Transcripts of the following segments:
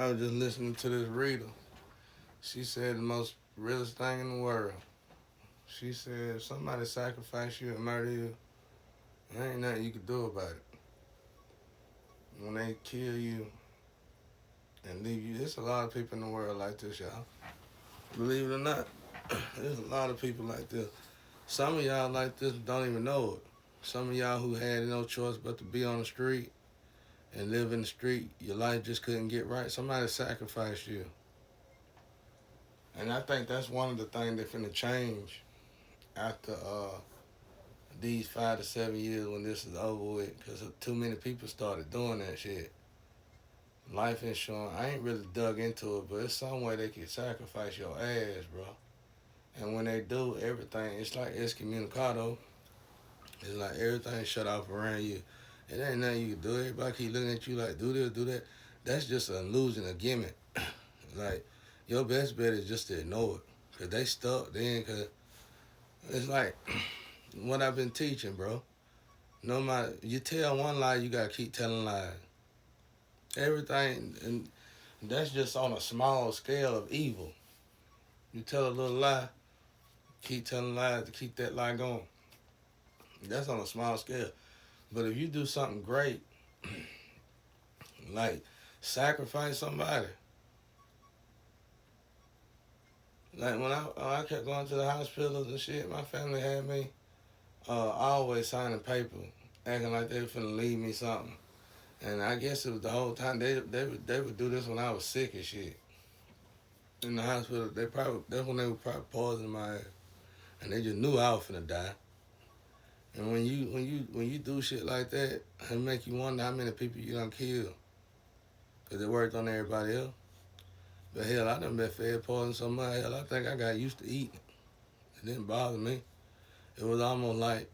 I was just listening to this reader. She said the most realest thing in the world. She said if somebody sacrifice you and murder you, there ain't nothing you can do about it. When they kill you and leave you, there's a lot of people in the world like this, y'all. Believe it or not, there's a lot of people like this. Some of y'all like this don't even know it. Some of y'all who had no choice but to be on the street and live in the street, your life just couldn't get right. Somebody sacrificed you. And I think that's one of the things that's finna change after these 5 to 7 years when this is over with, because too many people started doing that shit. Life insurance, I ain't really dug into it, but it's some way they can sacrifice your ass, bro. And when they do, everything, it's like excommunicado. It's like everything shut off around you. It ain't nothing you can do. Everybody keep looking at you like, do this, do that. That's just an illusion, a gimmick. Like, your best bet is just to ignore it. Because they stuck then, because it's like what I've been teaching, bro. No matter, you tell one lie, you got to keep telling lies. Everything, and that's just on a small scale of evil. You tell a little lie, keep telling lies to keep that lie going. That's on a small scale. But if you do something great, like sacrifice somebody, like when I kept going to the hospitals and shit, my family had me always signing paper, acting like they were finna leave me something. And I guess it was the whole time they would do this when I was sick and shit. In the hospital, that's when they would probably poison my ass, and they just knew I was finna die. And when you do shit like that, it make you wonder how many people you done kill, cause it worked on everybody else. But hell, I done been fed poison so much. Hell, I think I got used to eating. It didn't bother me. It was almost like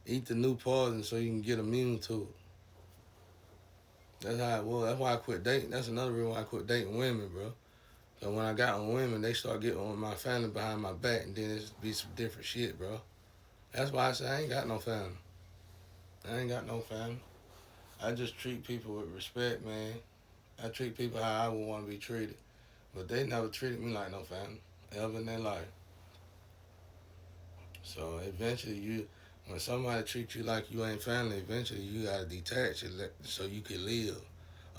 eat the new poison so you can get immune to it. That's how it was. That's why I quit dating. That's another reason why I quit dating women, bro. So when I got with women, they start getting on my family behind my back, and then it's be some different shit, bro. That's why I say I ain't got no family. I ain't got no family. I just treat people with respect, man. I treat people how I would want to be treated. But they never treated me like no family ever in their life. So eventually, when somebody treats you like you ain't family, eventually you gotta detach it so you can live.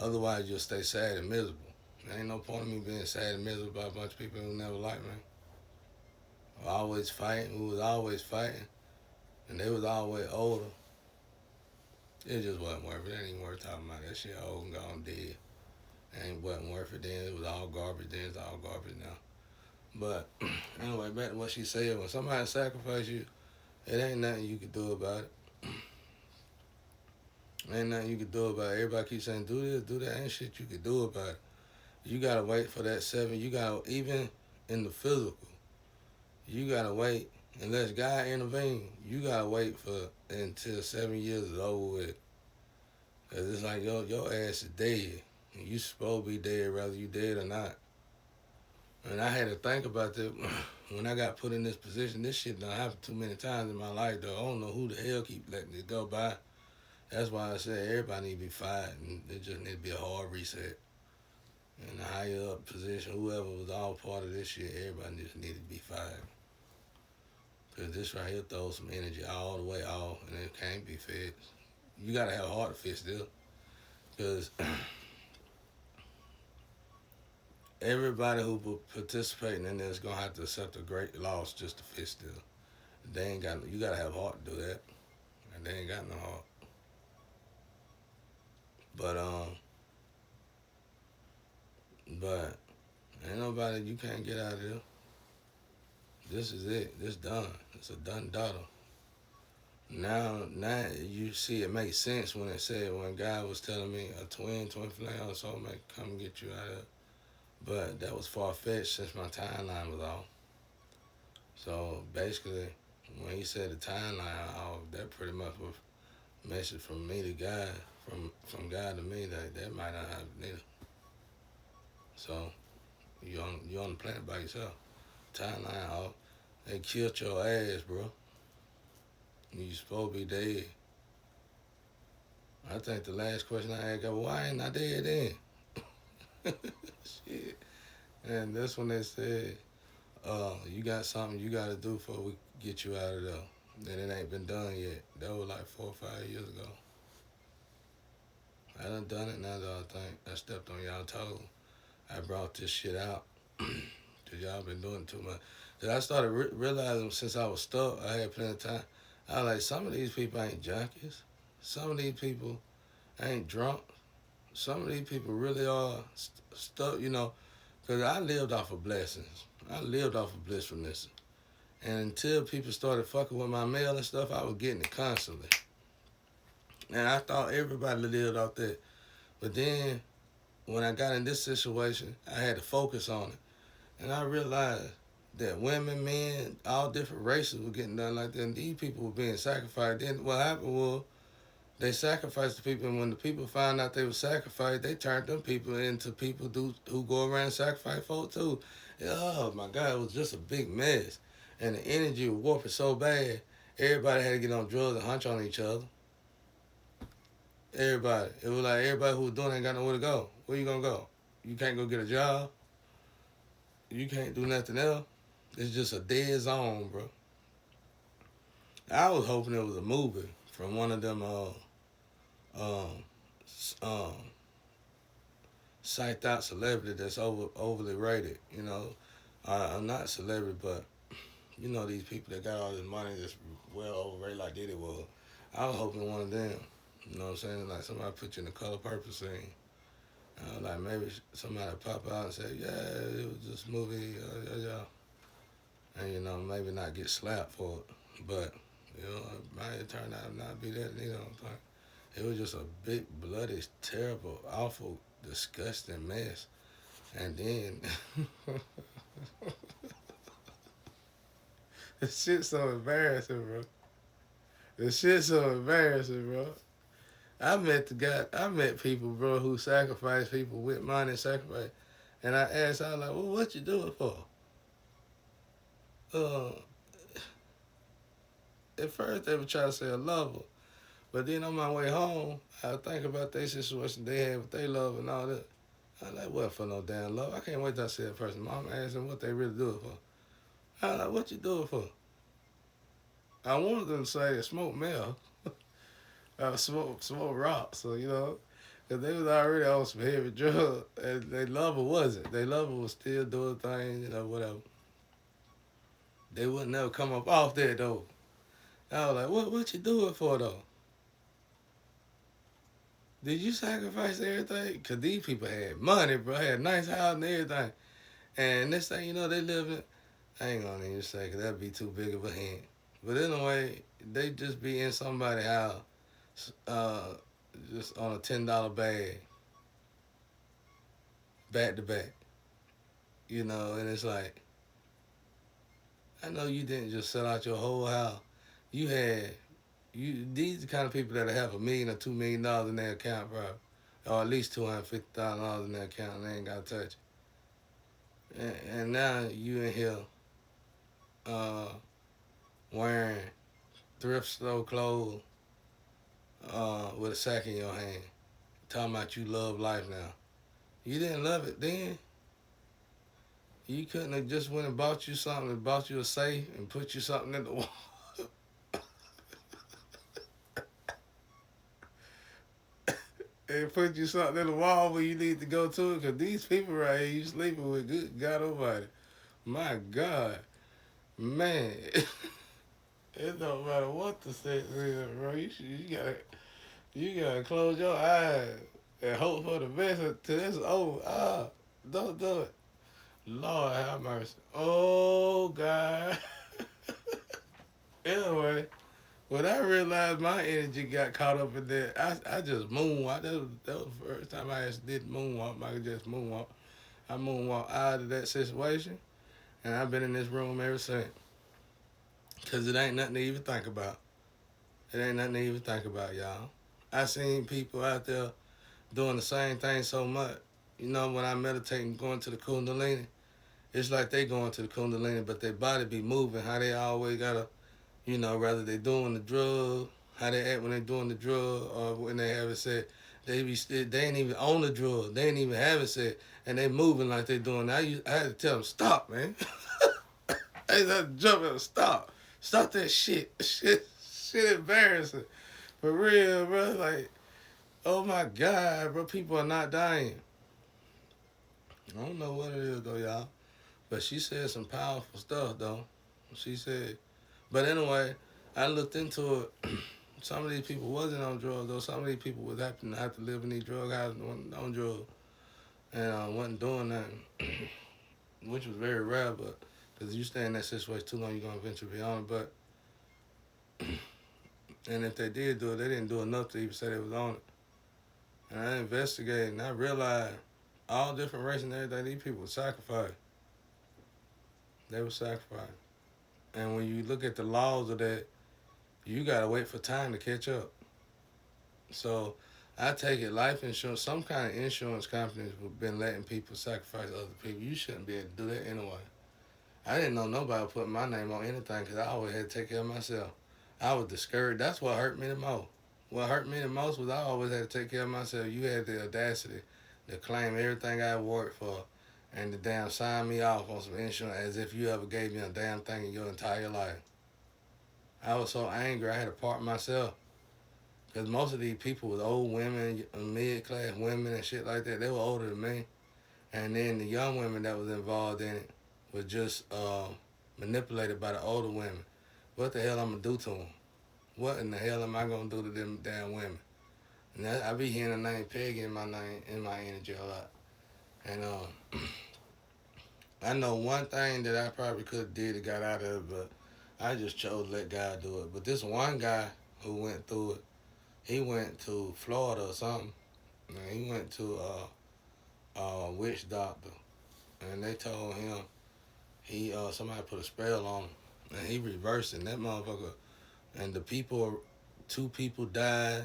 Otherwise, you'll stay sad and miserable. There ain't no point in me being sad and miserable by a bunch of people who never liked me. Always fighting, who was always fighting, and they was always older. It just wasn't worth it. It ain't even worth talking about that shit. Old and gone dead. It ain't wasn't worth it then. It was all garbage then. It's all garbage now. But anyway, back to what she said. When somebody sacrifice you, it ain't nothing you can do about it. Ain't nothing you can do about it. Everybody keeps saying, do this, do that. Ain't shit you can do about it. You gotta wait for that 7. You gotta, even in the physical, you gotta wait. Unless God intervene, you gotta wait for until 7 years is over with. Cause it's like your ass is dead. And you supposed to be dead whether you dead or not. And I had to think about that when I got put in this position. This shit done happened too many times in my life, though. I don't know who the hell keep letting it go by. That's why I said everybody need to be fired, and it just need to be a hard reset. In a higher up position, whoever was all part of this shit, everybody just need to be fired. Because this right here throws some energy all the way off, and it can't be fixed. You gotta have a heart to fix this. Because everybody who participating in this gonna have to accept a great loss just to fix this. They ain't got. You gotta have heart to do that, and they ain't got no heart. But but ain't nobody. You can't get out of here. This is it. This done. It's a done daughter. Now you see it makes sense when it said when God was telling me a twin flame or soulmate come get you out of it. But that was far fetched since my timeline was off. So basically, when he said the timeline off, that pretty much was a message from me to God, from God to me that might not happen neither. So you on the planet by yourself. Timeline off. They killed your ass, bro. You supposed to be dead. I think the last question I asked, well, why ain't I dead then? Shit. And that's when they said, you got something you got to do before we get you out of there. And it ain't been done yet. That was like 4 or 5 years ago. I done it now, though, I think. I stepped on y'all toes. I brought this shit out. Because y'all been doing too much. Cause I started realizing since I was stuck, I had plenty of time. I was like, some of these people ain't junkies. Some of these people ain't drunk. Some of these people really are stuck, you know. Because I lived off of blessings. I lived off of blissfulness. And until people started fucking with my mail and stuff, I was getting it constantly. And I thought everybody lived off that. But then, when I got in this situation, I had to focus on it. And I realized that women, men, all different races were getting done like that. And these people were being sacrificed. Then what happened was they sacrificed the people. And when the people found out they were sacrificed, they turned them people into people who go around and sacrifice folk too. Oh my God, it was just a big mess. And the energy was warping so bad, everybody had to get on drugs and hunch on each other. Everybody. It was like everybody who was doing it ain't got nowhere to go. Where you gonna go? You can't go get a job. You can't do nothing else. It's just a dead zone, bro. I was hoping it was a movie from one of them um, um, psyched out celebrity that's overly rated. You know, I'm not a celebrity, but you know these people that got all this money that's well overrated like Diddy was. I was hoping one of them. You know what I'm saying? Like somebody put you in the Color Purple scene. Like maybe somebody pop out and say, yeah, it was just a movie, yeah. And, you know, maybe not get slapped for it. But, you know, it turned out not be that, you know what I'm saying? It was just a big, bloody, terrible, awful, disgusting mess. And then, the shit's so embarrassing, bro. The shit's so embarrassing, bro. I met people, bro, who sacrifice people with money and sacrifice. And I asked, I was like, well, what you do it for? Uh, at first they would try to say a lover. But then on my way home, I think about their situation they had with their love and all that. I like, what for no damn love? I can't wait till I see that person. Mom asked them what they really do it for. I was like, what you do it for? I wanted them to say smoke meth. Smoke rock. So, you know, because they was already on some heavy drugs. And they lover wasn't. They lover was still doing things, you know, whatever. They wouldn't never come up off that, though. I was like, what you do it for, though? Did you sacrifice everything? Because these people had money, bro. Had a nice house and everything. And this thing, you know, they live in, I ain't going to even say because that'd be too big of a hint. But anyway, they just be in somebody's house just on a $10 bag, back to back. You know, and it's like, I know you didn't just sell out your whole house. These are the kind of people that have $1 million or $2 million in their account, bro. Or at least $250,000 in their account and they ain't got to touch it. And now you in here wearing thrift store clothes with a sack in your hand, talking about you love life now. You didn't love it then. You couldn't have just went and bought you something and bought you a safe and put you something in the wall. And put you something in the wall where you need to go to it. Because these people right here you sleeping with, good God Almighty. My God. Man. It don't matter what the sex is, bro. You gotta close your eyes and hope for the best until it's over. Don't do it. Lord have mercy. Oh, God. Anyway, when I realized my energy got caught up in that, I just moonwalked. That was the first time I actually did moonwalk. Michael Jackson moonwalk. I moonwalked out of that situation, and I've been in this room ever since. Because it ain't nothing to even think about. It ain't nothing to even think about, y'all. I seen people out there doing the same thing so much. You know, when I meditate and going to the Kundalini, it's like they going to the Kundalini, but their body be moving. How they always gotta, you know, rather they doing the drug, how they act when they doing the drug, or when they have it said, They ain't even on the drug. They ain't even have it set, and they moving like they doing. I had to tell them stop, man. I had to jump and stop that shit. Shit embarrassing. For real, bro. Like, oh my God, bro. People are not dying. I don't know what it is though, y'all. But she said some powerful stuff though. She said, but anyway, I looked into it. Some of these people wasn't on drugs though. Some of these people was having to live in these drug houses on drugs and wasn't doing nothing, which was very rare. But because you stay in that situation too long, you're gonna eventually be on it. But and if they did do it, they didn't do enough to even say they was on it. And I investigated and I realized all different races and everything. These people were sacrificed. They were sacrificed. And when you look at the laws of that, you gotta wait for time to catch up. So I take it life insurance, some kind of insurance companies have been letting people sacrifice other people. You shouldn't be able to do that anyway. I didn't know nobody putting my name on anything because I always had to take care of myself. I was discouraged. That's what hurt me the most. What hurt me the most was I always had to take care of myself. You had the audacity to claim everything I worked for and to damn sign me off on some insurance as if you ever gave me a damn thing in your entire life. I was so angry I had to part myself. Because most of these people was old women, mid-class women and shit like that. They were older than me. And then the young women that was involved in it was just manipulated by the older women. What the hell I'm going to do to them? What in the hell am I going to do to them damn women? And I be hearing the name Peggy in my energy a lot. And I know one thing that I probably could have did to got out of it, but I just chose to let God do it. But this one guy who went through it, he went to Florida or something. And he went to a witch doctor, and they told him somebody put a spell on him, and he reversed it. And that motherfucker, and two people died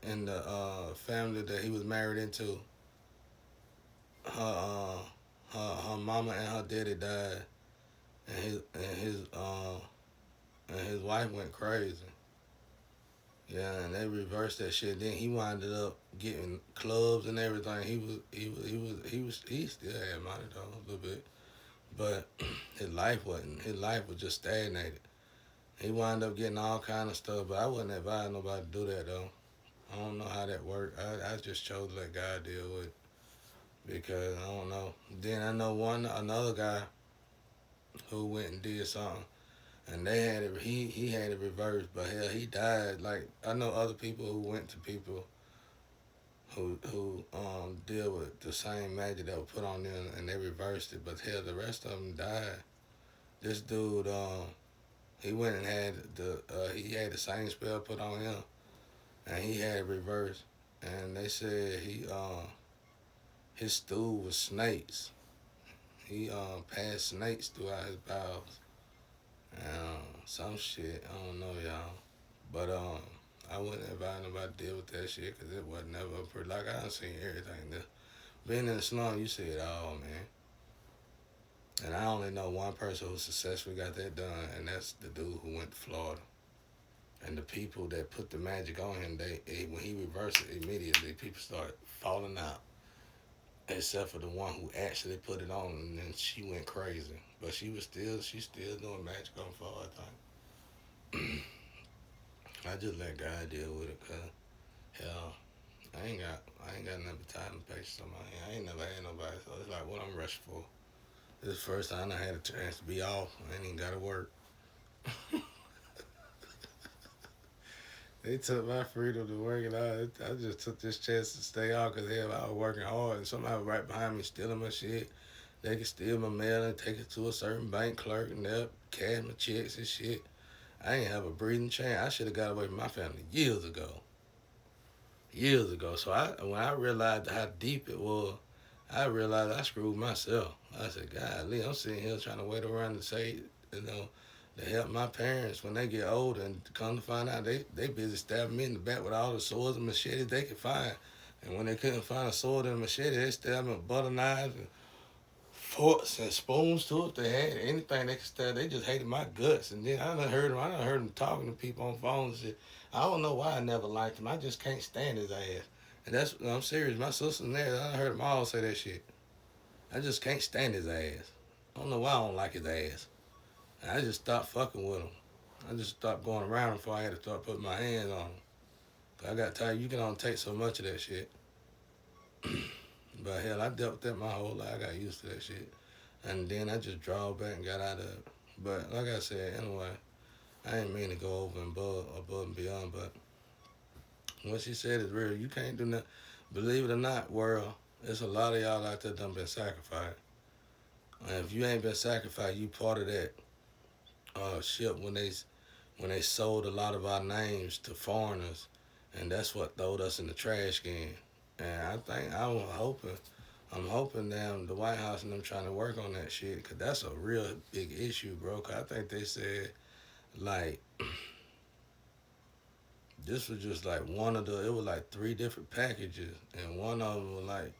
in the family that he was married into. Her mama and her daddy died, and his wife went crazy. Yeah, and they reversed that shit. Then he winded up getting clubs and everything. He still had money though a little bit, but his life wasn't. His life was just stagnated. He wound up getting all kind of stuff, but I wouldn't advise nobody to do that though. I don't know how that worked. I just chose to let God deal with it because I don't know. Then I know another guy who went and did something. And they had it. He had it reversed, but hell, he died. Like I know other people who went to people who deal with the same magic that was put on them, and they reversed it. But hell, the rest of them died. This dude, he went and had he had the same spell put on him, and he had it reversed. And they said his stool was snakes. He passed snakes throughout his bowels. Some shit, I don't know, y'all. But I wouldn't advise nobody to deal with that shit because it wasn't never pretty. Like, I done seen everything. Being in the slum, you see it all, man. And I only know one person who successfully got that done, and that's the dude who went to Florida. And the people that put the magic on him, when he reversed it immediately, people started falling out. Except for the one who actually put it on, and then she went crazy. But she's still doing magic on Florida, I think. I just let God deal with it, cause hell, I ain't got nothing but time and patience on my hand. I ain't never had nobody, so it's like what I'm rushing for. This is the first time I had a chance to be off. I ain't even gotta work. They took my freedom to work it out. I just took this chance to stay off because hell, I was working hard and somebody was right behind me stealing my shit. They could steal my mail and take it to a certain bank clerk and they'll cash my checks and shit. I ain't have a breathing chance. I should have got away from my family years ago. Years ago. So when I realized how deep it was, I realized I screwed myself. I said, golly, I'm sitting here trying to wait around and say, to help my parents when they get older and come to find out they busy stabbing me in the back with all the swords and machetes they could find. And when they couldn't find a sword and a machete, they stabbed me with butter knives and forks and spoons too. If they had anything they could stab, they just hated my guts. And then I done heard them talking to people on phones and shit. I don't know why I never liked him. I just can't stand his ass. And I'm serious. My sister's there. I heard them all say that shit. I just can't stand his ass. I don't know why I don't like his ass. And I just stopped fucking with him. I just stopped going around him before I had to start putting my hands on him. I got tired. You can only take so much of that shit. But hell, I dealt with that my whole life. I got used to that shit. And then I just drawed back and got out of it. But like I said, anyway, I ain't mean to go over and above and beyond. But what she said is real. You can't do nothing. Believe it or not, world, there's a lot of y'all out there done been sacrificed. And if you ain't been sacrificed, you part of that ship when they sold a lot of our names to foreigners, and that's what throwed us in the trash can. And I think I'm hoping them the White House and them trying to work on that shit, cause that's a real big issue, bro. Cause I think they said like this was just like it was like 3 different packages, and one of them was like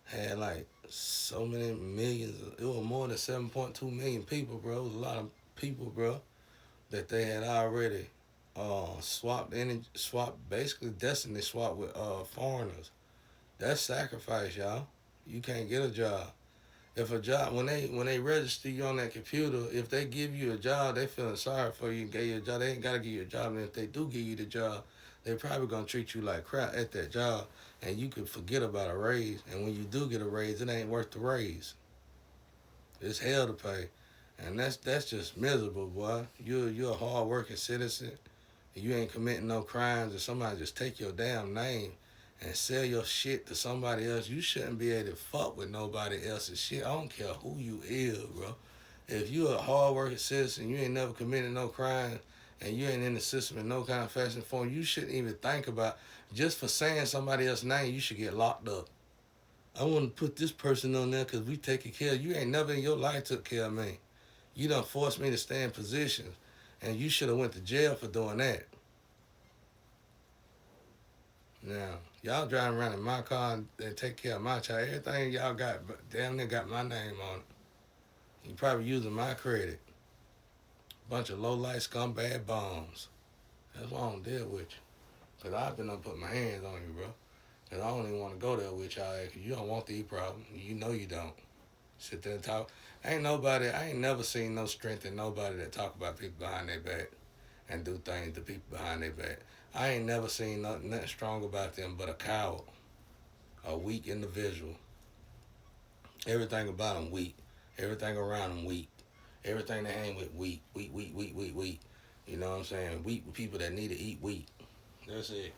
had like so many millions. It was more than 7.2 million people, bro. It was a lot of people, bro, that they had already basically destiny swapped with foreigners. That's sacrifice, y'all. You can't get a job. If a job when they register you on that computer, if they give you a job, they feeling sorry for you and gave you a job. They ain't gotta give you a job, and if they do give you the job, they probably gonna treat you like crap at that job, and you could forget about a raise. And when you do get a raise, it ain't worth the raise. It's hell to pay, and that's just miserable, boy. You're a hard working citizen. You ain't committing no crimes, and somebody just take your damn name and sell your shit to somebody else. You shouldn't be able to fuck with nobody else's shit. I don't care who you is, bro. If you a hard working citizen, you ain't never committed no crime, and you ain't in the system in no kind of fashion form, you shouldn't even think about just for saying somebody else's name, you should get locked up. I want to put this person on there because we taking care of you. Ain't never in your life took care of me. You done forced me to stay in positions, and you should have went to jail for doing that. Now, y'all driving around in my car and take care of my child. Everything y'all got, damn near got my name on it. You probably using my credit. Bunch of low life scumbag bombs. That's why I don't deal with you. Because I've been up put my hands on you, bro. Because I don't even want to go there with y'all because you don't want the problem. You know you don't. Sit there and talk. I ain't never seen no strength in nobody that talk about people behind their back and do things to people behind their back. I ain't never seen nothing strong about them but a coward, a weak individual. Everything about them weak. Everything around them weak. Everything they hang with weak. Weak. You know what I'm saying? Weak people that need to eat wheat. That's it.